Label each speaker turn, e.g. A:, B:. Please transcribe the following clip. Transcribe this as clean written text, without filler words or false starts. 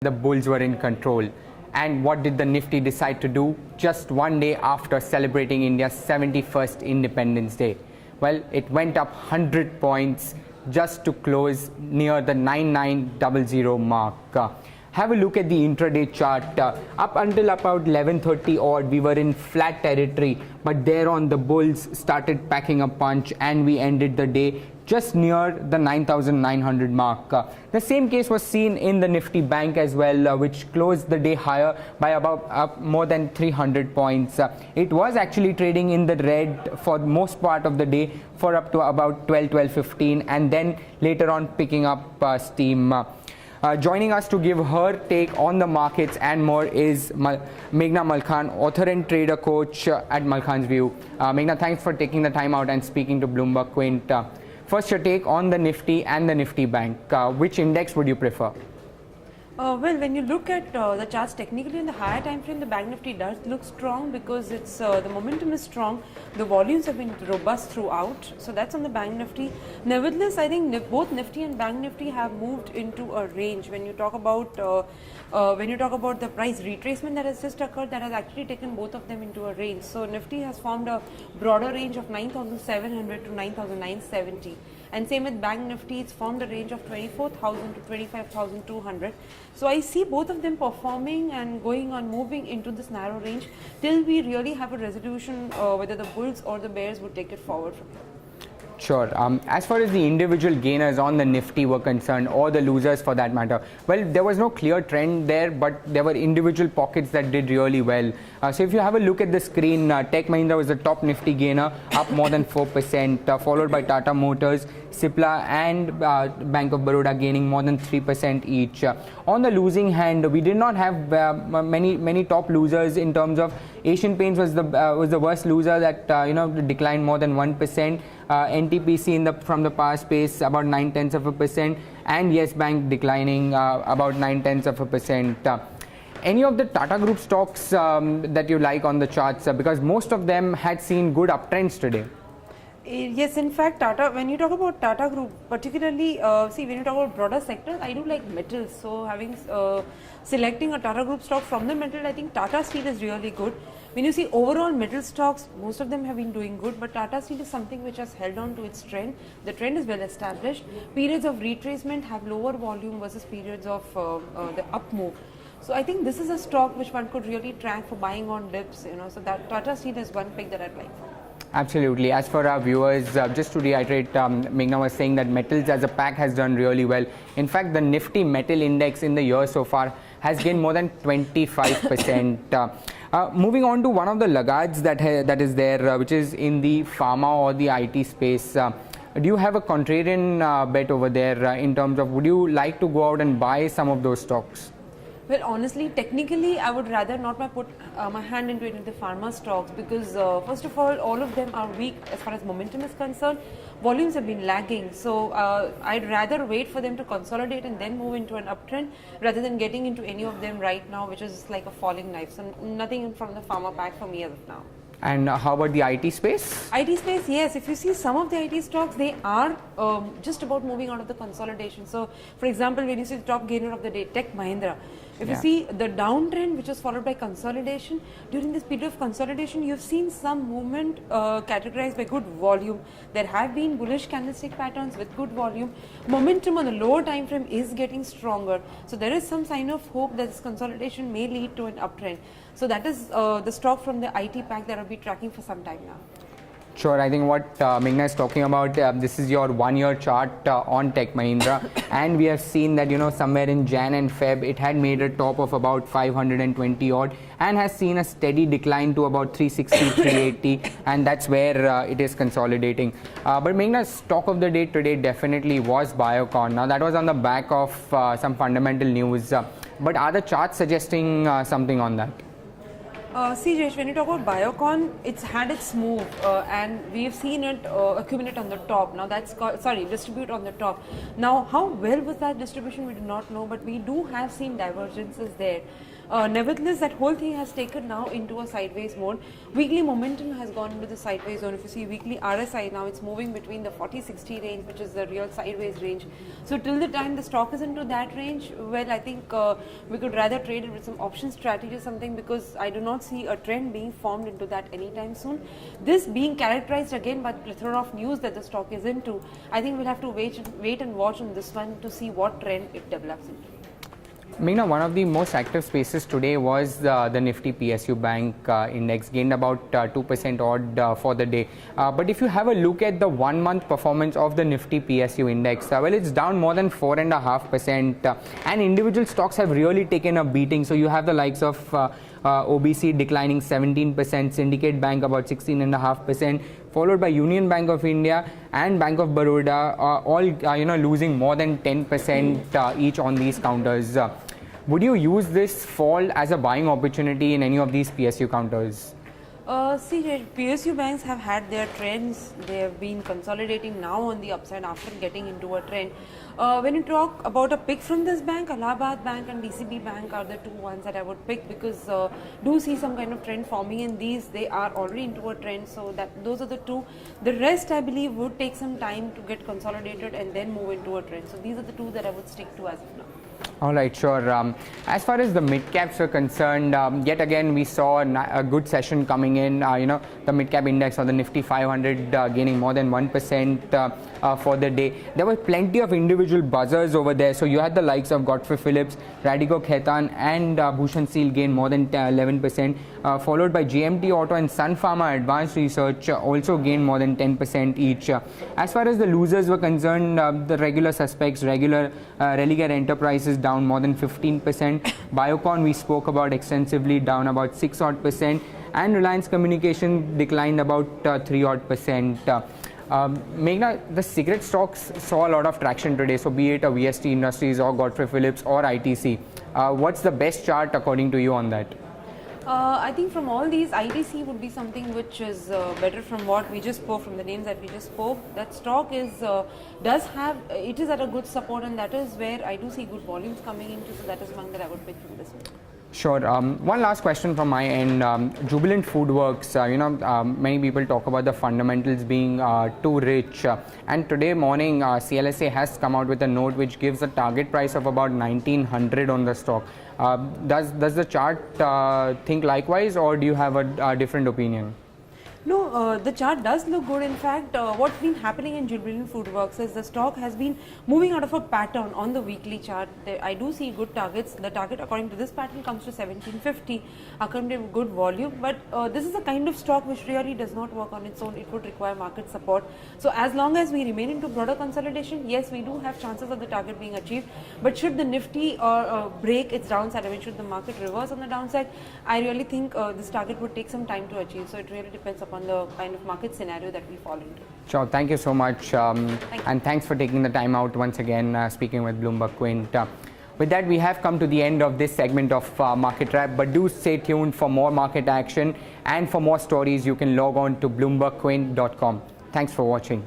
A: the bulls were in control. And what did the Nifty decide to do just one day after celebrating India's 71st Independence Day? Well, it went up 100 points just to close near the 9900 mark. Have a look at the intraday chart. Up until about 11:30 odd, we were in flat territory, but there on the bulls started packing a punch and we ended the day just near the 9,900 mark. The same case was seen in the Nifty Bank as well, which closed the day higher by about more than 300 points. It was actually trading in the red for most part of the day for up to about 12:15, and then later on picking up steam. Joining us to give her take on the markets and more is Meghna Malkhan, author and trader coach at Malkhan's View. Meghna, thanks for taking the time out and speaking to Bloomberg Quint. First, your take on the Nifty and the Nifty Bank. Which index would you prefer?
B: Well, when you look at the charts technically in the higher time frame, the Bank Nifty does look strong because it's the momentum is strong. The volumes have been robust throughout, so that's on the Bank Nifty. Nevertheless, I think both Nifty and Bank Nifty have moved into a range. When you talk about the price retracement that has just occurred, that has actually taken both of them into a range. So Nifty has formed a broader range of 9,700 to 9,970. And same with Bank Nifty, it's formed a range of 24,000 to 25,200. So I see both of them performing and going on moving into this narrow range till we really have a resolution whether the bulls or the bears would take it forward from here.
A: Sure. As far as the individual gainers on the Nifty were concerned, or the losers for that matter, well, there was no clear trend there, but there were individual pockets that did really well. So if you have a look at the screen, Tech Mahindra was the top Nifty gainer, up more than 4%, followed by Tata Motors, Cipla and Bank of Baroda gaining more than 3% each. On the losing hand, we did not have many top losers in terms of Asian Paints was the worst loser that declined more than 1%. NTPC from the power space about 0.9%, and Yes Bank declining about 0.9%. Any of the Tata Group stocks that you like on the charts, because most of them had seen good uptrends today?
B: Yes, in fact, Tata, when you talk about Tata Group, particularly, when you talk about broader sectors, I do like metals. So selecting a Tata Group stock from the metal, I think Tata Steel is really good. When you see overall metal stocks, most of them have been doing good, but Tata Steel is something which has held on to its trend. The trend is well established. Periods of retracement have lower volume versus periods of the up move. So I think this is a stock which one could really track for buying on dips. So that Tata Steel is one pick that I'd like.
A: Absolutely. As for our viewers, just to reiterate, Meghna was saying that metals as a pack has done really well. In fact, the Nifty Metal Index in the year so far has gained more than 25%. Moving on to one of the laggards that is there, which is in the pharma or the IT space. Do you have a contrarian bet over there in terms of would you like to go out and buy some of those stocks?
B: Well, honestly, technically, I would rather not put my hand into the pharma stocks because, first of all of them are weak as far as momentum is concerned. Volumes have been lagging. So, I'd rather wait for them to consolidate and then move into an uptrend rather than getting into any of them right now, which is like a falling knife. So, nothing from the pharma pack for me as of now.
A: And how about the IT space?
B: IT space, yes. If you see some of the IT stocks, they are just about moving out of the consolidation. So, for example, when you see the top gainer of the day, Tech Mahindra, if you see the downtrend, which was followed by consolidation, during this period of consolidation, you've seen some movement categorized by good volume. There have been bullish candlestick patterns with good volume. Momentum on the lower time frame is getting stronger. So, there is some sign of hope that this consolidation may lead to an uptrend. So, that is the stock from the IT pack that I'll be tracking for some time now.
A: Sure, I think what Meghna is talking about, this is your 1 year chart on Tech Mahindra, and we have seen that somewhere in Jan and Feb it had made a top of about 520 odd and has seen a steady decline to about 360, 380, and that's where it is consolidating. But Meghna's stock of the day today definitely was Biocon. Now that was on the back of some fundamental news, but are the charts suggesting something on that?
B: See, Jayesh, when you talk about Biocon, it's had its move and we've seen it accumulate on the top. Now that's distribute on the top. Now, how well was that distribution, we do not know, but we do have seen divergences there. Nevertheless, that whole thing has taken now into a sideways mode. Weekly momentum has gone into the sideways zone. If you see weekly RSI now, it's moving between the 40-60 range, which is the real sideways range. So till the time the stock is into that range, well, I think we could rather trade it with some option strategy or something, because I do not see a trend being formed into that anytime soon. This being characterized again by the plethora of news that the stock is into, I think we'll have to wait and watch on this one to see what trend it develops into.
A: Meena, one of the most active spaces today was the Nifty PSU Bank index, gained about 2% odd for the day. But if you have a look at the 1 month performance of the Nifty PSU index, well, it's down more than 4.5%, and individual stocks have really taken a beating. So you have the likes of OBC declining 17%, Syndicate Bank about 16.5%, followed by Union Bank of India and Bank of Baroda, all losing more than 10% each on these counters. Would you use this fall as a buying opportunity in any of these PSU counters?
B: See, PSU banks have had their trends. They have been consolidating now on the upside after getting into a trend. When you talk about a pick from this bank, Allahabad Bank and DCB Bank are the two ones that I would pick, because do see some kind of trend forming in these. They are already into a trend, so those are the two. The rest, I believe, would take some time to get consolidated and then move into a trend. So these are the two that I would stick to as of now.
A: All right, sure. As far as the mid caps are concerned, yet again we saw a good session coming in. The mid cap index or the Nifty 500 gaining more than 1% for the day. There were plenty of individual buzzers over there. So you had the likes of Godfrey Phillips, Radico Khaitan, and Bhushan Seal gain more than 11%, followed by GMT Auto and Sun Pharma Advanced Research also gained more than 10% each. As far as the losers were concerned, the regular suspects, Religare Enterprises down more than 15%, Biocon we spoke about extensively, down about 6 odd %, and Reliance Communication declined about 3 odd %. Meghna, the cigarette stocks saw a lot of traction today, so be it a VST Industries or Godfrey Phillips or ITC. What's the best chart according to you on that?
B: I think from all these, ITC would be something which is better from what we just spoke, from the names that we just spoke. That stock is it is at a good support, and that is where I do see good volumes coming into, so that is one that I would pick from this one.
A: Sure. One last question from my end. Jubilant Foodworks, many people talk about the fundamentals being too rich. And today morning, CLSA has come out with a note which gives a target price of about 1900 on the stock. Does the chart think likewise, or do you have a different opinion?
B: No, the chart does look good. In fact, what's been happening in Jubilant Foodworks is the stock has been moving out of a pattern on the weekly chart. I do see good targets. The target according to this pattern comes to 1750, according to good volume. But this is a kind of stock which really does not work on its own. It would require market support. So as long as we remain into broader consolidation, yes, we do have chances of the target being achieved. But should the Nifty break its downside, I mean, should the market reverse on the downside, I really think this target would take some time to achieve. So it really depends upon the kind of market scenario that we fall into.
A: Sure, thank you so much, and thanks for taking the time out once again speaking with Bloomberg Quint. With that, we have come to the end of this segment of Market Wrap, but do stay tuned for more market action, and for more stories you can log on to bloombergquint.com. Thanks for watching.